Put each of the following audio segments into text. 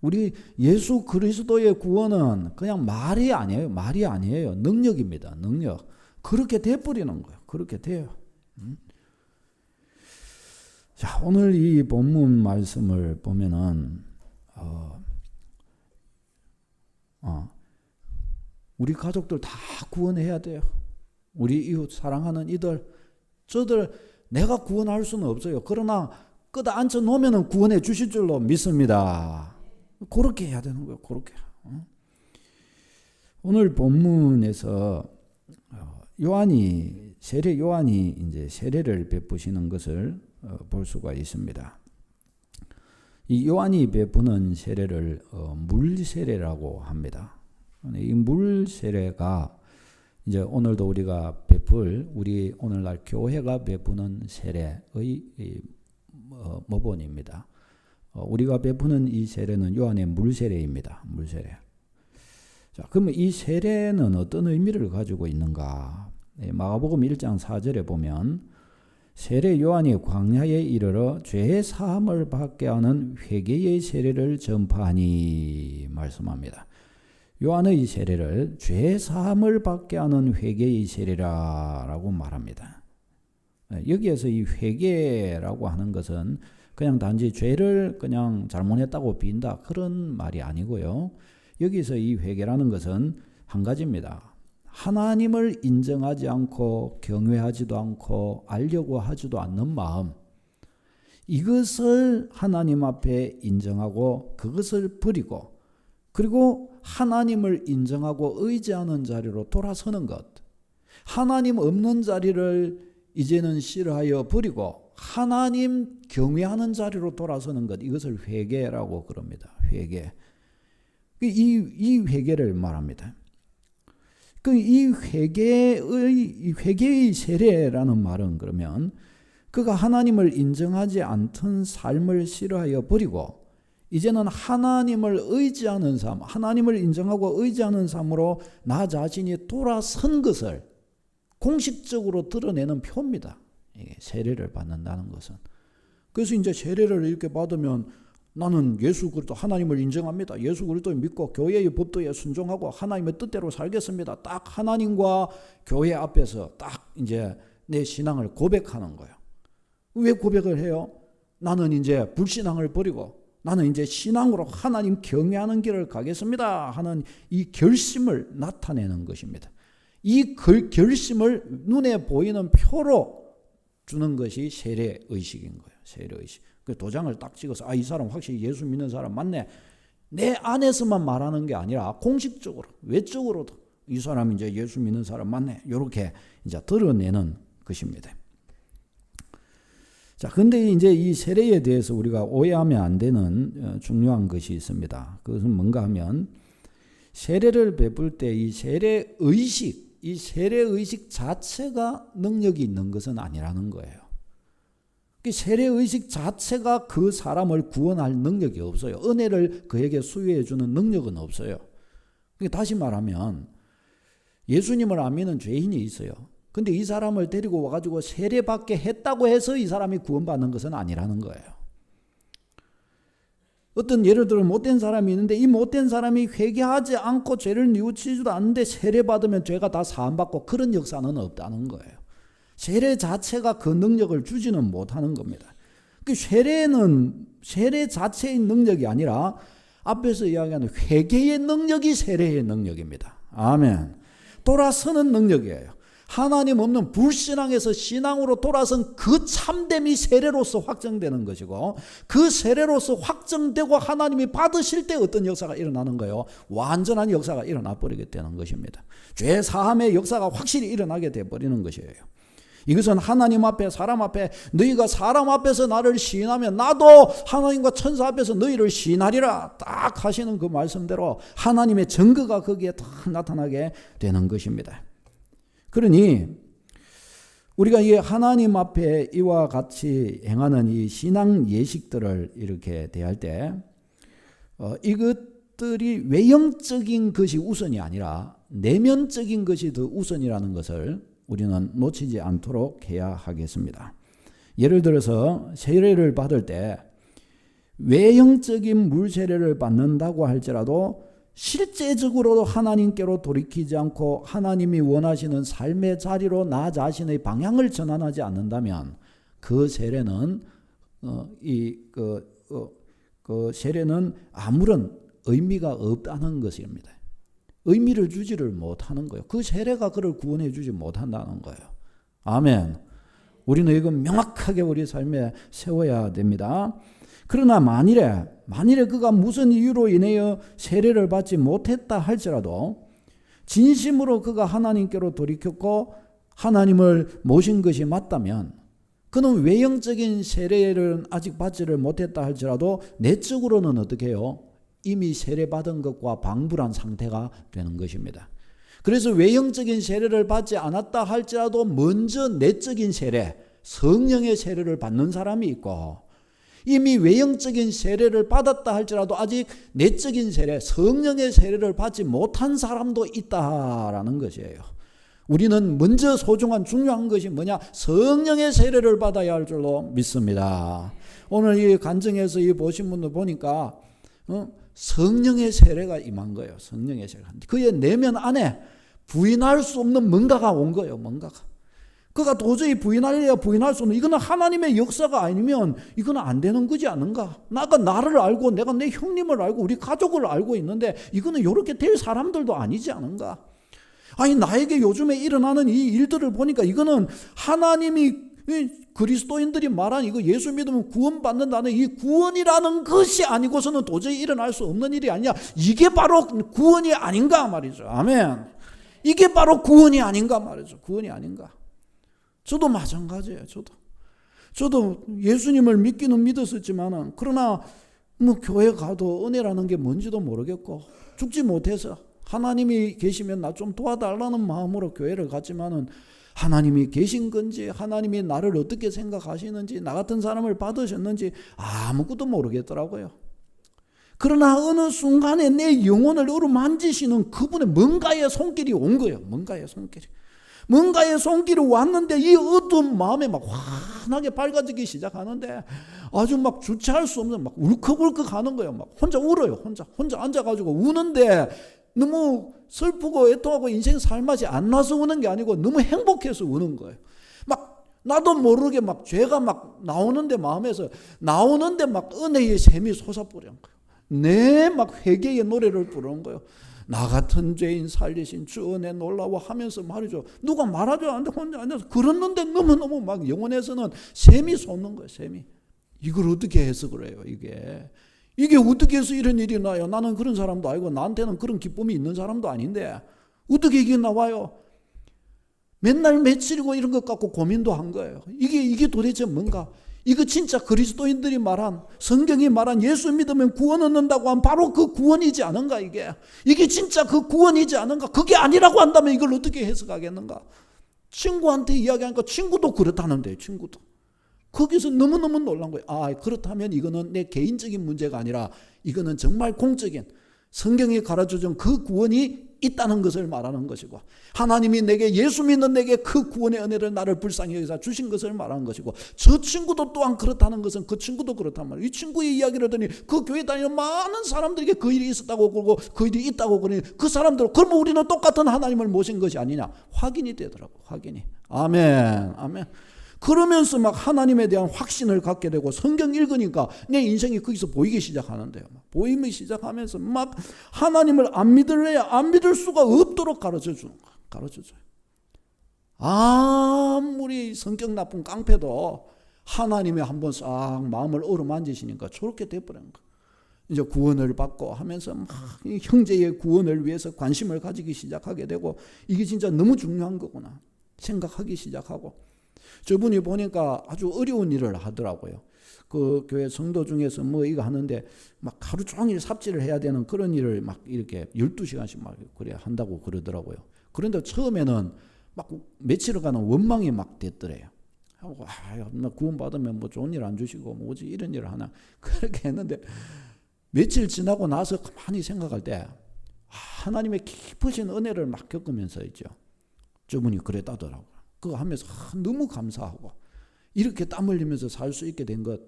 우리 예수 그리스도의 구원은 그냥 말이 아니에요. 말이 아니에요. 능력입니다. 능력. 그렇게 돼버리는 거예요. 그렇게 돼요. 자, 오늘 이 본문 말씀을 보면은 우리 가족들 다 구원해야 돼요. 우리 이웃 사랑하는 저들 내가 구원할 수는 없어요. 그러나 끌어앉혀 놓으면 구원해 주실 줄로 믿습니다. 그렇게 해야 되는 거예요. 그렇게. 오늘 본문에서 세례 요한이 이제 세례를 베푸시는 것을 볼 수가 있습니다. 이 요한이 베푸는 세례를 물 세례라고 합니다. 이 물 세례가 이제 오늘도 우리가 우리 오늘날 교회가 베푸는 세례의 모본입니다. 우리가 베푸는 이 세례는 요한의 물 세례입니다. 물 세례. 자, 그러면 이 세례는 어떤 의미를 가지고 있는가? 마가복음 1장 4절에 보면 세례 요한이 광야에 이르러 죄 사함을 받게 하는 회개의 세례를 전파하니 말씀합니다. 요한의 세례를 죄 사함을 받게 하는 회개의 세례라고 말합니다. 여기에서 이 회개라고 하는 것은 그냥 단지 죄를 그냥 잘못했다고 빈다 그런 말이 아니고요. 여기서 이 회개라는 것은 한 가지입니다. 하나님을 인정하지 않고 경외하지도 않고 알려고 하지도 않는 마음, 이것을 하나님 앞에 인정하고 그것을 버리고 그리고 하나님을 인정하고 의지하는 자리로 돌아서는 것, 하나님 없는 자리를 이제는 싫어하여 버리고 하나님 경외하는 자리로 돌아서는 것, 이것을 회개라고 그럽니다. 회개. 이 회개를 말합니다. 이 회개의 세례라는 말은 그러면 그가 하나님을 인정하지 않던 삶을 싫어하여 버리고 이제는 하나님을 의지하는 삶, 하나님을 인정하고 의지하는 삶으로 나 자신이 돌아선 것을 공식적으로 드러내는 표입니다. 세례를 받는다는 것은. 그래서 이제 세례를 이렇게 받으면 나는 예수 그리스도 하나님을 인정합니다. 예수 그리스도 믿고 교회의 법도에 순종하고 하나님의 뜻대로 살겠습니다. 딱 하나님과 교회 앞에서 딱 이제 내 신앙을 고백하는 거예요. 왜 고백을 해요? 나는 이제 불신앙을 버리고 나는 이제 신앙으로 하나님 경외하는 길을 가겠습니다 하는 이 결심을 나타내는 것입니다. 이 결심을 눈에 보이는 표로 주는 것이 세례의식인 거예요. 세례의식. 그 도장을 딱 찍어서 이 사람 확실히 예수 믿는 사람 맞네. 내 안에서만 말하는 게 아니라 공식적으로 외적으로도 이 사람이 이제 예수 믿는 사람 맞네. 이렇게 이제 드러내는 것입니다. 자, 근데 이제 이 세례에 대해서 우리가 오해하면 안 되는 중요한 것이 있습니다. 그것은 뭔가 하면 세례를 베풀 때 이 세례의식 자체가 능력이 있는 것은 아니라는 거예요. 세례의식 자체가 그 사람을 구원할 능력이 없어요. 은혜를 그에게 수여해 주는 능력은 없어요. 다시 말하면 예수님을 안 믿는 죄인이 있어요. 근데 이 사람을 데리고 와가지고 세례받게 했다고 해서 이 사람이 구원받는 것은 아니라는 거예요. 어떤 예를 들어 못된 사람이 있는데 이 못된 사람이 회개하지 않고 죄를 뉘우치지도 않는데 세례받으면 죄가 다 사함받고 그런 역사는 없다는 거예요. 세례 자체가 그 능력을 주지는 못하는 겁니다. 세례는 세례 자체의 능력이 아니라 앞에서 이야기하는 회개의 능력이 세례의 능력입니다. 아멘. 돌아서는 능력이에요. 하나님 없는 불신앙에서 신앙으로 돌아선 그 참됨이 세례로서 확정되는 것이고 그 세례로서 확정되고 하나님이 받으실 때 어떤 역사가 일어나는 거예요? 완전한 역사가 일어나 버리게 되는 것입니다. 죄 사함의 역사가 확실히 일어나게 되어버리는 것이에요. 이것은 하나님 앞에 사람 앞에 너희가 사람 앞에서 나를 시인하면 나도 하나님과 천사 앞에서 너희를 시인하리라 딱 하시는 그 말씀대로 하나님의 증거가 거기에 다 나타나게 되는 것입니다. 그러니 우리가 이 하나님 앞에 이와 같이 행하는 이 신앙 예식들을 이렇게 대할 때 이것들이 외형적인 것이 우선이 아니라 내면적인 것이 더 우선이라는 것을 우리는 놓치지 않도록 해야 하겠습니다. 예를 들어서 세례를 받을 때 외형적인 물 세례를 받는다고 할지라도 실제적으로 하나님께로 돌이키지 않고 하나님이 원하시는 삶의 자리로 나 자신의 방향을 전환하지 않는다면 그 세례는 그 세례는 아무런 의미가 없다는 것입니다. 의미를 주지를 못하는 거예요. 그 세례가 그를 구원해 주지 못한다는 거예요. 아멘. 우리는 이건 명확하게 우리 삶에 세워야 됩니다. 그러나 만일에 그가 무슨 이유로 인하여 세례를 받지 못했다 할지라도 진심으로 그가 하나님께로 돌이켰고 하나님을 모신 것이 맞다면 그는 외형적인 세례를 아직 받지를 못했다 할지라도 내적으로는 어떻게 해요? 이미 세례받은 것과 방불한 상태가 되는 것입니다. 그래서 외형적인 세례를 받지 않았다 할지라도 먼저 내적인 세례, 성령의 세례를 받는 사람이 있고 이미 외형적인 세례를 받았다 할지라도 아직 내적인 세례, 성령의 세례를 받지 못한 사람도 있다라는 것이에요. 우리는 먼저 소중한 중요한 것이 뭐냐? 성령의 세례를 받아야 할 줄로 믿습니다. 오늘 이 간증에서 이 보신 분들 보니까 성령의 세례가 임한 거예요. 성령의 세례. 그의 내면 안에 부인할 수 없는 뭔가가 온 거예요. 뭔가가. 그가 도저히 부인할 수 없는, 이거는 하나님의 역사가 아니면 이거는 안 되는 거지 않은가? 나가 나를 알고 내가 내 형님을 알고 우리 가족을 알고 있는데 이거는 이렇게 될 사람들도 아니지 않은가? 아니 나에게 요즘에 일어나는 이 일들을 보니까 이거는 하나님이 그리스도인들이 말한 이거 예수 믿으면 구원받는다는 이 구원이라는 것이 아니고서는 도저히 일어날 수 없는 일이 아니냐. 이게 바로 구원이 아닌가 말이죠. 아멘. 이게 바로 구원이 아닌가 말이죠. 구원이 아닌가. 저도 마찬가지예요. 저도 예수님을 믿기는 믿었었지만은 그러나 뭐 교회 가도 은혜라는 게 뭔지도 모르겠고 죽지 못해서 하나님이 계시면 나 좀 도와달라는 마음으로 교회를 갔지만은 하나님이 계신 건지 하나님이 나를 어떻게 생각하시는지 나 같은 사람을 받으셨는지 아무것도 모르겠더라고요. 그러나 어느 순간에 내 영혼을 어루만지시는 그분의 뭔가의 손길이 온 거예요. 뭔가의 손길이 왔는데 이 어두운 마음에 막 환하게 밝아지기 시작하는데 아주 막 주체할 수 없는 막 울컥울컥 하는 거예요. 막 혼자 울어요. 혼자 앉아가지고 우는데 너무 슬프고 애통하고 인생 살맛이 안 나서 우는 게 아니고 너무 행복해서 우는 거예요. 막 나도 모르게 막 죄가 막 나오는데 마음에서 나오는데 막 은혜의 샘이 솟아버리는 거예요. 내 막 회개의 노래를 부르는 거예요. 나 같은 죄인 살리신 주 은혜 놀라워하면서 말이죠. 누가 말하지 않는데 혼자 앉아서 그랬는데 너무너무 막 영혼에서는 샘이 솟는 거예요. 샘이. 이걸 어떻게 해석을 해요? 이게 어떻게 해서 이런 일이 나요? 나는 그런 사람도 아니고 나한테는 그런 기쁨이 있는 사람도 아닌데 어떻게 이게 나와요? 맨날 며칠이고 이런 것 갖고 고민도 한 거예요. 이게 도대체 뭔가? 이거 진짜 그리스도인들이 말한 성경이 말한 예수 믿으면 구원 얻는다고 한 바로 그 구원이지 않은가 이게 진짜 그 구원이지 않은가? 그게 아니라고 한다면 이걸 어떻게 해석하겠는가? 친구한테 이야기하니까 친구도 그렇다는데 친구도. 거기서 너무너무 놀란 거예요. 아, 그렇다면 이거는 내 개인적인 문제가 아니라 이거는 정말 공적인 성경이 가르쳐준 그 구원이 있다는 것을 말하는 것이고 하나님이 내게 예수 믿는 내게 그 구원의 은혜를 나를 불쌍히 여기서 주신 것을 말하는 것이고 저 친구도 또한 그렇다는 것은 그 친구도 그렇단 말이에요. 이 친구의 이야기를 듣니 그 교회 다니는 많은 사람들에게 그 일이 있었다고 그러고 그 일이 있다고 그러니 그 사람들 그러면 우리는 똑같은 하나님을 모신 것이 아니냐 확인이 되더라고. 확인이. 아멘. 그러면서 막 하나님에 대한 확신을 갖게 되고 성경 읽으니까 내 인생이 거기서 보이기 시작하는데요. 보이기 시작하면서 막 하나님을 안 믿을 수가 없도록 가르쳐줘요. 아무리 성격 나쁜 깡패도 하나님이 한번 싹 마음을 어루만지시니까 저렇게 돼버린 거예요. 이제 구원을 받고 하면서 막 형제의 구원을 위해서 관심을 가지기 시작하게 되고 이게 진짜 너무 중요한 거구나 생각하기 시작하고 저분이 보니까 아주 어려운 일을 하더라고요. 그 교회 성도 중에서 뭐 이거 하는데 막 하루 종일 삽질을 해야 되는 그런 일을 막 이렇게 12시간씩 막 그래 한다고 그러더라고요. 그런데 처음에는 막 며칠간은 원망이 막 됐더래요. 하고 구원받으면 뭐 좋은 일 안 주시고 뭐지 이런 일을 하나 그렇게 했는데 며칠 지나고 나서 가만히 생각할 때 하나님의 깊으신 은혜를 막 겪으면서 있죠. 저분이 그랬다더라고요. 그거 하면서 너무 감사하고 이렇게 땀 흘리면서 살 수 있게 된 것,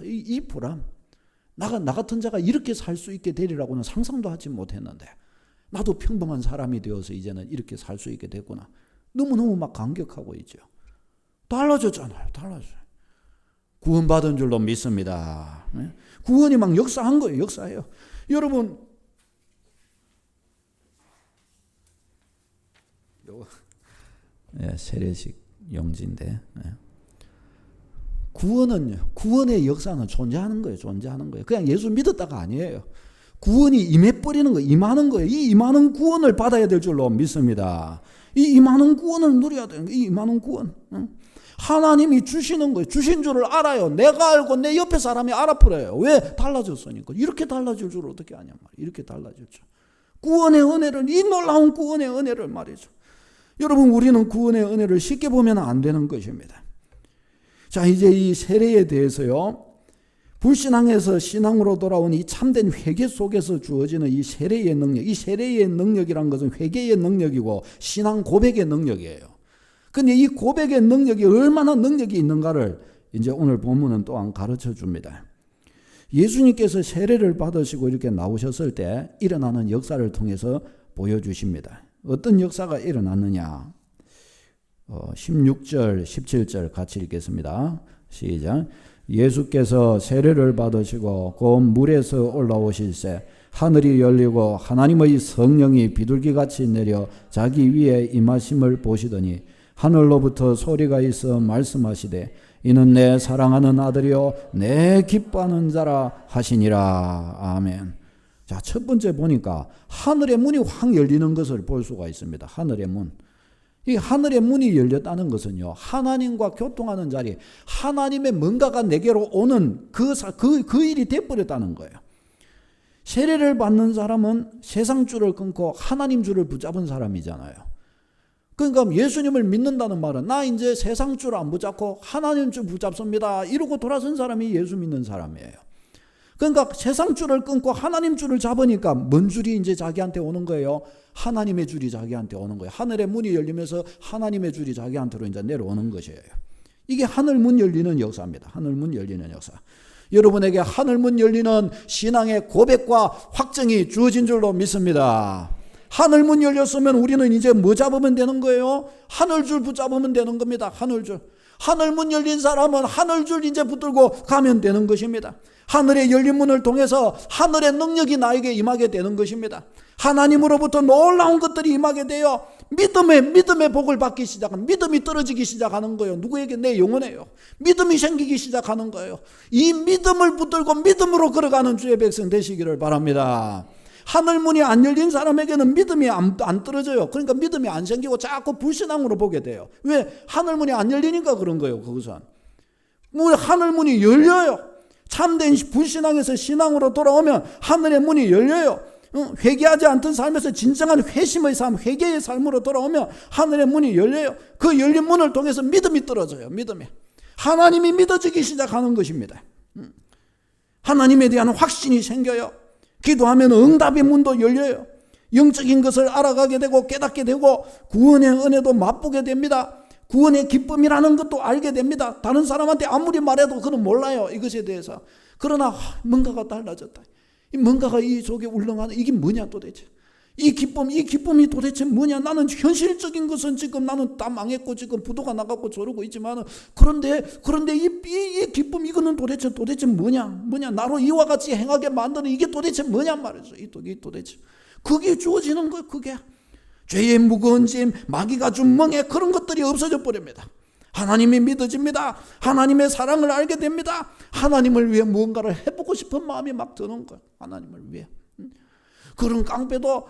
이 보람. 나 같은 자가 이렇게 살 수 있게 되리라고는 상상도 하지 못했는데 나도 평범한 사람이 되어서 이제는 이렇게 살 수 있게 됐구나. 너무너무 막 감격하고 있죠. 달라졌잖아요. 달라져요. 구원받은 줄로 믿습니다. 구원이 막 역사한 거예요. 역사예요. 여러분, 세례식 용지인데, 구원의 역사는 존재하는 거예요. 존재하는 거예요. 그냥 예수 믿었다가 아니에요. 구원이 임해버리는 거예요. 임하는 거예요. 이 임하는 구원을 받아야 될 줄로 믿습니다. 이 임하는 구원을 누려야 되는 거예요. 이 임하는 구원. 하나님이 주시는 거예요. 주신 줄을 알아요. 내가 알고 내 옆에 사람이 알아버려요. 왜? 달라졌으니까. 이렇게 달라질 줄 어떻게 아냐 말이에요. 이렇게 달라졌죠. 구원의 은혜를, 이 놀라운 구원의 은혜를 말이죠. 여러분, 우리는 구원의 은혜를 쉽게 보면 안 되는 것입니다. 자, 이제 이 세례에 대해서요, 불신앙에서 신앙으로 돌아온 이 참된 회개 속에서 주어지는 이 세례의 능력, 이 세례의 능력이란 것은 회개의 능력이고 신앙 고백의 능력이에요. 근데 이 고백의 능력이 얼마나 능력이 있는가를 이제 오늘 본문은 또한 가르쳐 줍니다. 예수님께서 세례를 받으시고 이렇게 나오셨을 때 일어나는 역사를 통해서 보여주십니다. 어떤 역사가 일어났느냐? 16절, 17절 같이 읽겠습니다. 시작. 예수께서 세례를 받으시고 곧 물에서 올라오실새 하늘이 열리고 하나님의 성령이 비둘기같이 내려 자기 위에 임하심을 보시더니 하늘로부터 소리가 있어 말씀하시되 이는 내 사랑하는 아들이요 내 기뻐하는 자라 하시니라. 아멘. 자, 첫 번째 보니까 하늘의 문이 확 열리는 것을 볼 수가 있습니다. 하늘의 문. 이 하늘의 문이 열렸다는 것은요, 하나님과 교통하는 자리, 하나님의 뭔가가 내게로 오는 그 일이 돼버렸다는 거예요. 세례를 받는 사람은 세상 줄을 끊고 하나님 줄을 붙잡은 사람이잖아요. 그러니까 예수님을 믿는다는 말은 나 이제 세상 줄 안 붙잡고 하나님 줄 붙잡습니다. 이러고 돌아선 사람이 예수 믿는 사람이에요. 그러니까 세상 줄을 끊고 하나님 줄을 잡으니까 뭔 줄이 이제 자기한테 오는 거예요? 하나님의 줄이 자기한테 오는 거예요. 하늘의 문이 열리면서 하나님의 줄이 자기한테로 이제 내려오는 것이에요. 이게 하늘문 열리는 역사입니다. 하늘문 열리는 역사. 여러분에게 하늘문 열리는 신앙의 고백과 확증이 주어진 줄로 믿습니다. 하늘문 열렸으면 우리는 이제 뭐 잡으면 되는 거예요? 하늘줄 붙잡으면 되는 겁니다. 하늘줄. 하늘문 열린 사람은 하늘줄 이제 붙들고 가면 되는 것입니다. 하늘의 열린 문을 통해서 하늘의 능력이 나에게 임하게 되는 것입니다. 하나님으로부터 놀라운 것들이 임하게 되어 믿음의 복을 받기 시작한, 믿음이 떨어지기 시작하는 거예요. 누구에게? 내 영혼에요. 믿음이 생기기 시작하는 거예요. 이 믿음을 붙들고 믿음으로 걸어가는 주의 백성 되시기를 바랍니다. 하늘문이 안 열린 사람에게는 믿음이 안 떨어져요. 그러니까 믿음이 안 생기고 자꾸 불신앙으로 보게 돼요. 왜? 하늘문이 안 열리니까 그런 거예요. 그것은. 하늘문이 열려요. 참된 불신앙에서 신앙으로 돌아오면 하늘의 문이 열려요. 회개하지 않던 삶에서 진정한 회심의 삶, 회개의 삶으로 돌아오면 하늘의 문이 열려요. 그 열린 문을 통해서 믿음이 떨어져요. 믿음이. 하나님이 믿어지기 시작하는 것입니다. 하나님에 대한 확신이 생겨요. 기도하면 응답의 문도 열려요. 영적인 것을 알아가게 되고 깨닫게 되고 구원의 은혜도 맛보게 됩니다. 구원의 기쁨이라는 것도 알게 됩니다. 다른 사람한테 아무리 말해도 그는 몰라요. 이것에 대해서. 그러나 뭔가가 달라졌다. 뭔가가 이 속에 울렁하는 이게 뭐냐 도대체. 이 기쁨이 도대체 뭐냐. 나는 현실적인 것은 지금 나는 다 망했고 지금 부도가 나갔고 저러고 있지만 그런데 이 기쁨 이거는 도대체 뭐냐. 나로 이와 같이 행하게 만드는 이게 도대체 뭐냐 말이죠. 이 도대체. 그게 주어지는 거예요. 그게. 죄의 무거운 짐, 마귀가 준 멍에 그런 것들이 없어져 버립니다. 하나님이 믿어집니다. 하나님의 사랑을 알게 됩니다. 하나님을 위해 무언가를 해보고 싶은 마음이 막 드는 거예요. 하나님을 위해. 그런 깡패도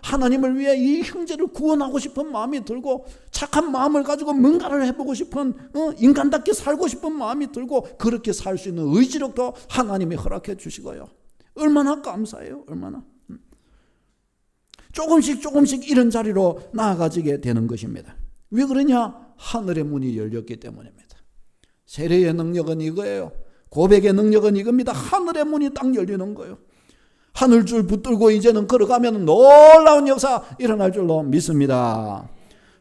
하나님을 위해 이 형제를 구원하고 싶은 마음이 들고 착한 마음을 가지고 뭔가를 해보고 싶은 인간답게 살고 싶은 마음이 들고 그렇게 살 수 있는 의지력도 하나님이 허락해 주시고요. 얼마나 감사해요. 얼마나. 조금씩 이런 자리로 나아가지게 되는 것입니다. 왜 그러냐? 하늘의 문이 열렸기 때문입니다. 세례의 능력은 이거예요. 고백의 능력은 이겁니다. 하늘의 문이 딱 열리는 거예요. 하늘줄 붙들고 이제는 걸어가면 놀라운 역사 일어날 줄로 믿습니다.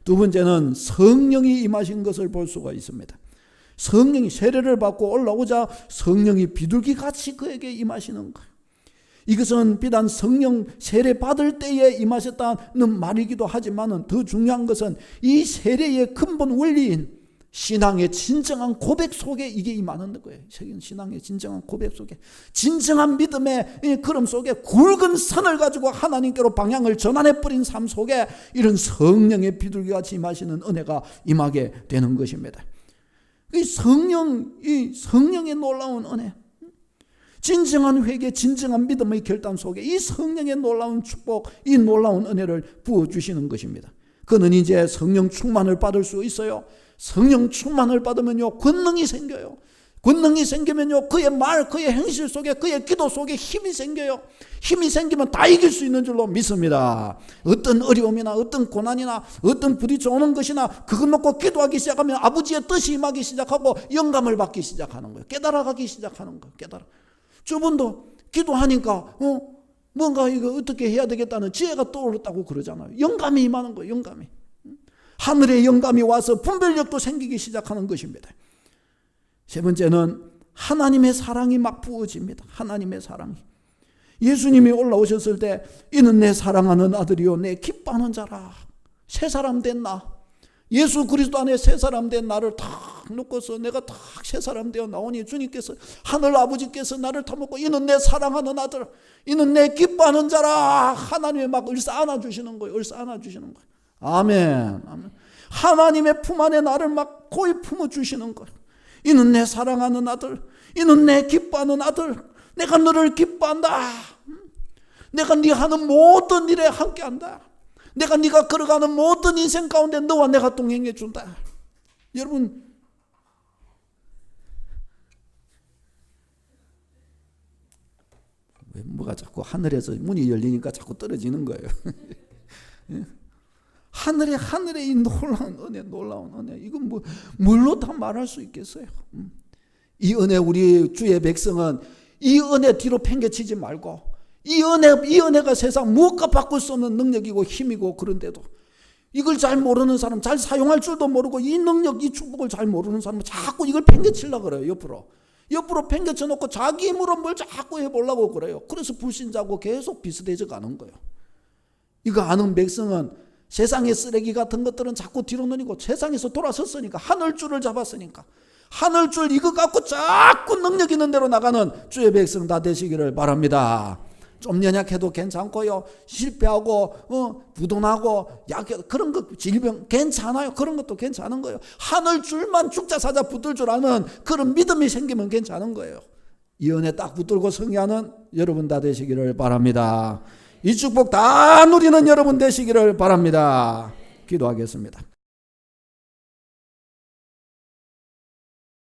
두 번째는 성령이 임하신 것을 볼 수가 있습니다. 성령이 세례를 받고 올라오자 성령이 비둘기같이 그에게 임하시는 거예요. 이것은 비단 성령 세례 받을 때에 임하셨다는 말이기도 하지만 더 중요한 것은 이 세례의 근본 원리인 신앙의 진정한 고백 속에 이게 임하는 거예요. 신앙의 진정한 고백 속에, 진정한 믿음의 걸음 속에 굵은 선을 가지고 하나님께로 방향을 전환해버린 삶 속에 이런 성령의 비둘기같이 임하시는 은혜가 임하게 되는 것입니다. 이 성령의 놀라운 은혜, 진정한 회개, 진정한 믿음의 결단 속에 이 성령의 놀라운 축복, 이 놀라운 은혜를 부어주시는 것입니다. 그는 이제 성령 충만을 받을 수 있어요. 성령 충만을 받으면요, 권능이 생겨요. 권능이 생기면요, 그의 말, 그의 행실 속에, 그의 기도 속에 힘이 생겨요. 힘이 생기면 다 이길 수 있는 줄로 믿습니다. 어떤 어려움이나 어떤 고난이나 어떤 부딪혀오는 것이나 그것 놓고 기도하기 시작하면 아버지의 뜻이 임하기 시작하고 영감을 받기 시작하는 거예요. 깨달아가기 시작하는 거예요. 저분도 기도하니까 뭔가 이거 어떻게 해야 되겠다는 지혜가 떠올랐다고 그러잖아요. 영감이 임하는 거예요. 영감이. 하늘의 영감이 와서 분별력도 생기기 시작하는 것입니다. 세 번째는 하나님의 사랑이 막 부어집니다. 하나님의 사랑이. 예수님이 올라오셨을 때 이는 내 사랑하는 아들이요 내 기뻐하는 자라. 새 사람 된 나, 예수 그리스도 안에 새 사람 된 나를 탁 놓고서 내가 탁 새 사람 되어 나오니 주님께서, 하늘 아버지께서 나를 탁 놓고 이는 내 사랑하는 아들, 이는 내 기뻐하는 자라. 하나님의 막 을사 안아주시는 거예요. 을사 안아주시는 거예요. 아멘. 아멘. 하나님의 품 안에 나를 막 고이 품어주시는 거예요. 이는 내 사랑하는 아들, 이는 내 기뻐하는 아들, 내가 너를 기뻐한다. 내가 네 하는 모든 일에 함께한다. 내가 네가 걸어가는 모든 인생 가운데 너와 내가 동행해 준다. 여러분, 왜 뭐가 자꾸 하늘에서 문이 열리니까 자꾸 떨어지는 거예요. 하늘에 이 놀라운 은혜, 이건 뭐 뭘로 다 말할 수 있겠어요? 이 은혜, 우리 주의 백성은 이 은혜 뒤로 팽개치지 말고, 이 은혜가 세상 무엇과 바꿀 수 없는 능력이고 힘이고, 그런데도 이걸 잘 모르는 사람, 잘 사용할 줄도 모르고 이 능력, 이 축복을 잘 모르는 사람은 자꾸 이걸 팽개치려고 그래요. 옆으로 팽개쳐 놓고 자기 힘으로 뭘 자꾸 해보려고 그래요. 그래서 불신자고 계속 비슷해져 가는 거예요. 이거 아는 백성은 세상의 쓰레기 같은 것들은 자꾸 뒤로 넘기고 세상에서 돌아섰으니까, 하늘줄을 잡았으니까, 하늘줄 이거 갖고 자꾸 능력 있는 대로 나가는 주의 백성 다 되시기를 바랍니다. 좀 연약해도 괜찮고요, 실패하고 부도나고 약해, 그런 거, 질병 괜찮아요. 그런 것도 괜찮은 거예요. 하늘줄만 죽자 사자 붙들 줄 아는 그런 믿음이 생기면 괜찮은 거예요. 이 은혜 딱 붙들고 승리하는 여러분 다 되시기를 바랍니다. 이 축복 다 누리는 여러분 되시기를 바랍니다. 기도하겠습니다.